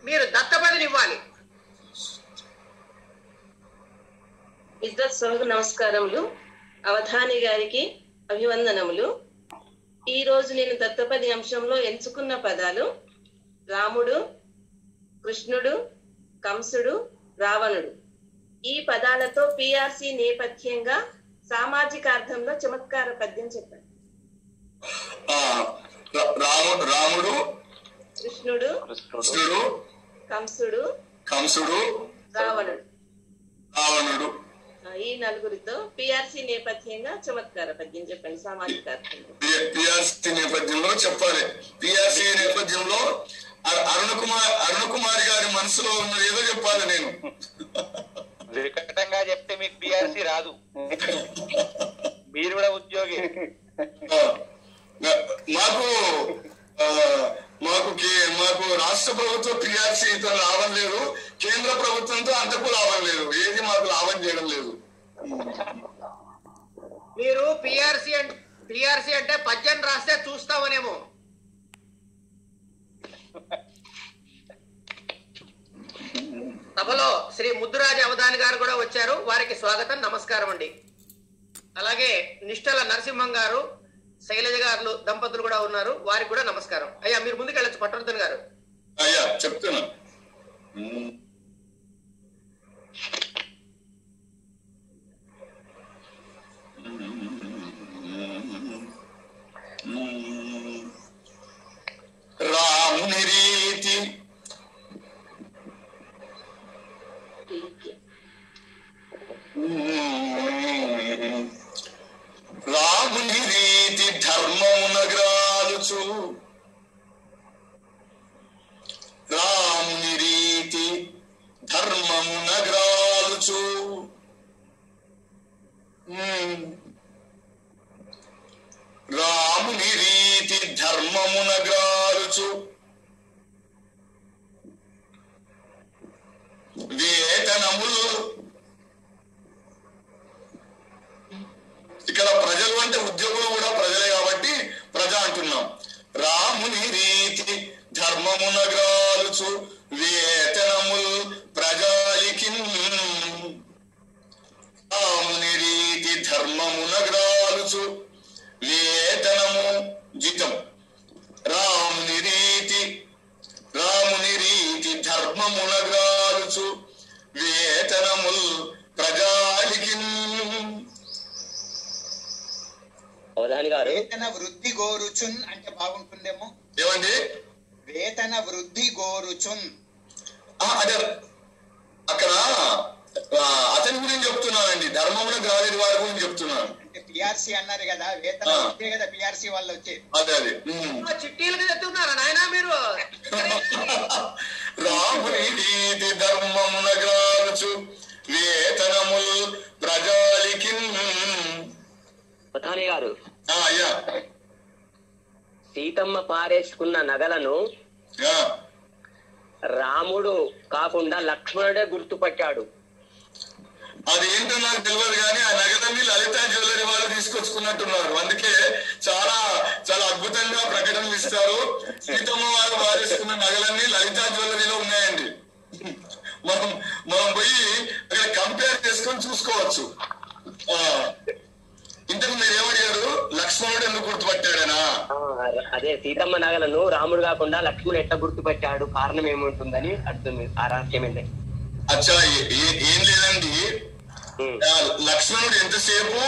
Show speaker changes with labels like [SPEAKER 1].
[SPEAKER 1] మీరు దత్తపదిని ఇవ్వాలి.
[SPEAKER 2] ఇద్దరు సభకు నమస్కారములు. అవధాని గారికి అభివందనములు. ఈ రోజు నేను దత్తపది అంశంలో ఎంచుకున్న పదాలు రాముడు, కృష్ణుడు, కంసుడు, రావణుడు. ఈ పదాలతో పిఆర్సి నేపథ్యంగా సామాజిక అర్థంలో చమత్కార పద్యం చెప్పండి.
[SPEAKER 3] రాముడు,
[SPEAKER 2] కృష్ణుడు, కంసుడు, రావణుడు. ఈ నలుగురితో పిఆర్సి నేపథ్యంగా చమత్కార పద్యం చెప్పండి. సామాజిక అర్థంలో
[SPEAKER 3] పిఆర్సి నేపథ్యంలో చెప్పాలి. పిఆర్సి నేపథ్యంలో అరుణ కుమారి గారి మనసులో ఉన్నది ఏదో చెప్పాలి. నేను
[SPEAKER 4] వికటంగా చెప్తే మీకు పిఆర్సి రాదు. మీరు కూడా ఉద్యోగి.
[SPEAKER 3] మాకు రాష్ట్ర ప్రభుత్వం పిఆర్సీతో లాభం లేదు, కేంద్ర ప్రభుత్వంతో అంతకు లాభం లేదు. ఏది మాకు లాభం చేయడం లేదు.
[SPEAKER 1] మీరు పిఆర్సి అంటే పద్యం రాస్తే చూస్తామనేమో. సభలో శ్రీ ముద్దురాజ అవధాని గారు కూడా వచ్చారు. వారికి స్వాగతం, నమస్కారం అండి. అలాగే నిష్టల నరసింహం గారు, శైలజ గారు దంపతులు కూడా ఉన్నారు. వారికి కూడా నమస్కారం. అయ్యా మీరు ముందుకు వెళ్ళచ్చు. పట్టవర్ధన్ గారు.
[SPEAKER 3] అయ్యా చెప్తున్నా. రాముని రీతి రాముని రీతి ధర్మమునగ్రాలుచు, రాముని రీతి ధర్మమునగ్రాలుచు, రాముని రీతి ధర్మమునగ్రాలుచు, వేతనములు. ఇక్కడ ప్రజలు అంటే ఉద్యోగులు కూడా ప్రజలే కాబట్టి ప్రజ అంటున్నాం. రాముని రీతి ధర్మమునగ్రాలుచు, వేతనములు ప్రజాలికి. రాముని రీతి ధర్మమునగ్రాలుచు, వేతనము జితం. రాముని రీతి ధర్మమునగ్రాలుచు, వేతనముల్ ప్రజాలికి.
[SPEAKER 5] అవధాని గారు,
[SPEAKER 6] వేతన వృద్ధి గోరుచున్ అంటే బాగుంటుందేమో.
[SPEAKER 3] ఏమండి?
[SPEAKER 6] వేతన వృద్ధి గోరుచున్
[SPEAKER 3] అదే అక్కడ అతని గురించి చెప్తున్నానండి. ధర్మమున గ్రాలేని వారి గురించి చెప్తున్నాను.
[SPEAKER 6] అంటే పిఆర్సి అన్నారు కదా, వేతన వృద్ధి కదా పిఆర్సి వాళ్ళు వచ్చేది.
[SPEAKER 3] అదే
[SPEAKER 1] చిట్టీలుగా చెప్తున్నారా నాయన మీరు?
[SPEAKER 3] రాముని నీతి ధర్మమున గ్రాలుచు, వేతనముల్ ప్రజాలికి.
[SPEAKER 5] అవధాని గారు,
[SPEAKER 3] అయ్యా
[SPEAKER 5] సీతమ్మ పారేసుకున్న నగలను రాముడు కాకుండా లక్ష్మణుడే గుర్తుపట్టాడు.
[SPEAKER 3] అదేంటో నాకు తెలియదు కానీ ఆ నగలన్నీ లలిత జ్యువెలరీ వాళ్ళు తీసుకొచ్చుకున్నట్టున్నారు. అందుకే చాలా చాలా అద్భుతంగా ప్రకటనలు ఇస్తారు. సీతమ్మ వారు వారేసుకున్న నగలన్నీ లలిత జ్యువెలరీలో ఉన్నాయండి. మనం పోయి అక్కడ కంపేర్ చేసుకొని చూసుకోవచ్చు. ఇంతకు మీరు ఏమడిగారు? లక్ష్మణుడు ఎందుకు గుర్తుపట్టాడనా?
[SPEAKER 5] అదే సీతమ్మ నగలను రాముడు కాకుండా లక్ష్మణుడు ఎట్లా గుర్తుపట్టాడు, కారణం ఏముంటుందని అర్థం. ఆ రహస్యం ఏంటి?
[SPEAKER 3] అచ్చా, ఏం లేదండి. లక్ష్మణుడు ఎంతసేపు